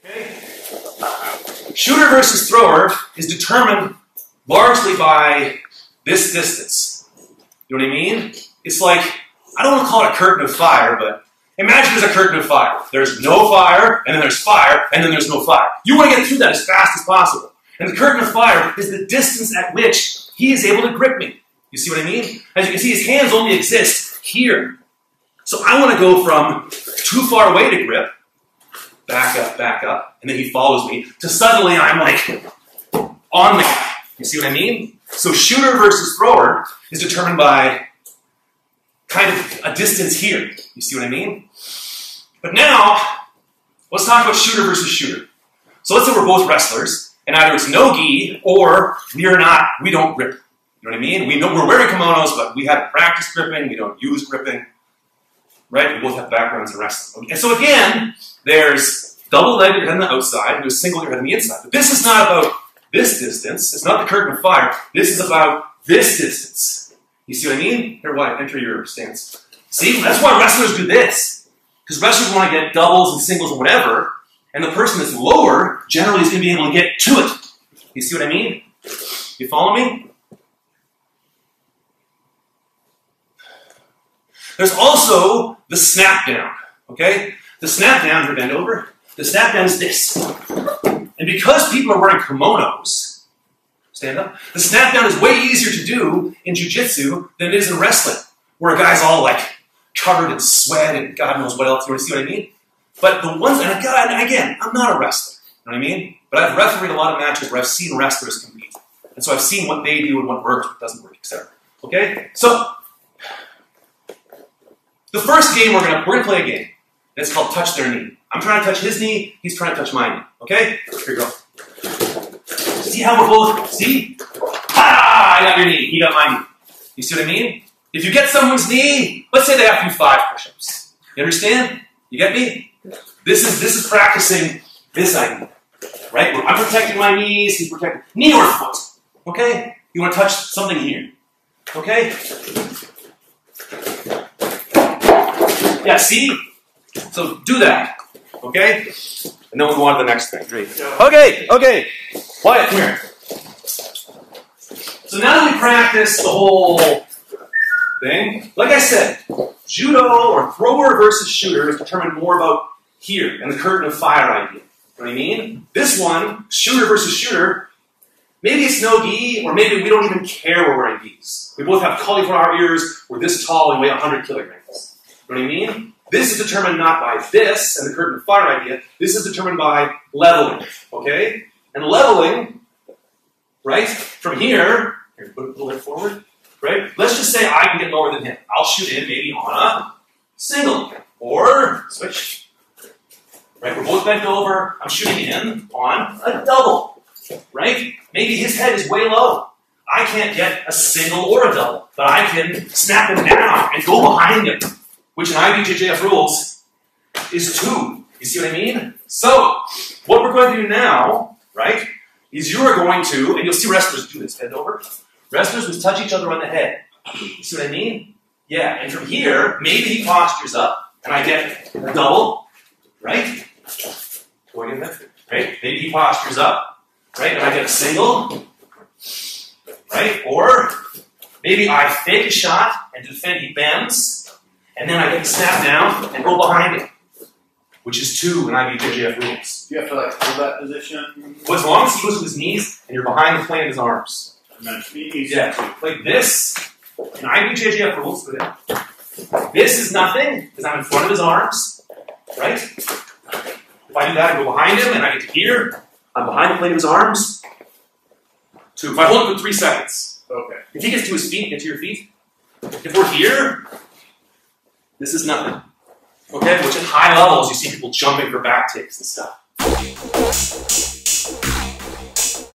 Okay. Shooter versus thrower is determined largely by this distance. You know what I mean? It's like, I don't want to call it a curtain of fire, but imagine there's a curtain of fire. There's no fire, and then there's fire, and then there's no fire. You want to get through that as fast as possible. And the curtain of fire is the distance at which he is able to grip me. You see what I mean? As you can see, his hands only exist here. So I want to go from too far away to grip, back up, and then he follows me, to suddenly I'm like on the guy. You see what I mean? So shooter versus thrower is determined by kind of a distance here. You see what I mean? But now, let's talk about shooter versus shooter. So let's say we're both wrestlers, and either it's no-gi or we're not, we don't grip. You know what I mean? We know we're wearing kimonos, but we haven't practiced gripping, we don't use gripping. Right? We both have backgrounds in wrestling. And so again, there's double-legged head on the outside, and there's single-legged head on the inside. But this is not about this distance. It's not the curtain of fire. This is about this distance. You see what I mean? Here, why? Enter your stance. See? That's why wrestlers do this. Because wrestlers want to get doubles and singles or whatever, and the person that's lower generally is going to be able to get to it. You see what I mean? You follow me? There's also the snap down, okay? The snap down, here, bend over. The snap down is this. And because people are wearing kimonos, stand up, the snap down is way easier to do in jiu-jitsu than it is in wrestling, where a guy's all like covered in sweat and God knows what else. You see what I mean? But the ones, and again, I'm not a wrestler, you know what I mean? But I've refereed a lot of matches where I've seen wrestlers compete. And so I've seen what they do and what works, what doesn't work, etc. Okay? So, the first game we're gonna play a game. It's called touch their knee. I'm trying to touch his knee, he's trying to touch my knee. Okay? Here we go. See how we're both, see? Ah, I got your knee, he got my knee. You see what I mean? If you get someone's knee, let's say they have to do 5 push-ups. You understand? You get me? This is practicing this idea. Right? I'm protecting my knees, he's protecting knee or foot. Okay? You want to touch something here. Okay? Yeah, see? So do that, okay? And then we'll go on to the next thing. Great. Okay. Quiet, come here. So now that we practice the whole thing, like I said, judo or thrower versus shooter is determined more about here and the curtain of fire idea. You know what I mean? This one, shooter versus shooter, maybe it's no-gi, or maybe we don't even care we're wearing gis. We both have cauliflower ears, we're this tall and weigh 100 kilograms. You know what I mean? This is determined not by this and the curtain of fire idea. This is determined by leveling, okay? And leveling, right, from here put it a little bit forward, right? Let's just say I can get lower than him. I'll shoot in maybe on a single, or switch, right? We're both bent over. I'm shooting in on a double, right? Maybe his head is way low. I can't get a single or a double, but I can snap him down and go behind him, which in BJJ rules is 2. You see what I mean? So, what we're going to do now, right, is you are going to, and you'll see wrestlers do this, bend over. Wrestlers will touch each other on the head. You see what I mean? Yeah, and from here, maybe he postures up, and I get a double, right? Going in there, right? Maybe he postures up, right, and I get a single, right? Or maybe I fake a shot and defend, he bends, and then I get to snap down and go behind him, which is 2 in BJJ rules. Do you have to like hold that position? Well, as long as he goes with his knees and you're behind the plane of his arms. Yeah, like this. In BJJ rules, this is nothing because I'm in front of his arms, right? If I do that, I go behind him and I get to here. I'm behind the plane of his arms. 2. If I hold it for 3 seconds. Okay. If he gets to his feet, get to your feet. If we're here, this is nothing. Okay, which at high levels you see people jumping for back takes and stuff.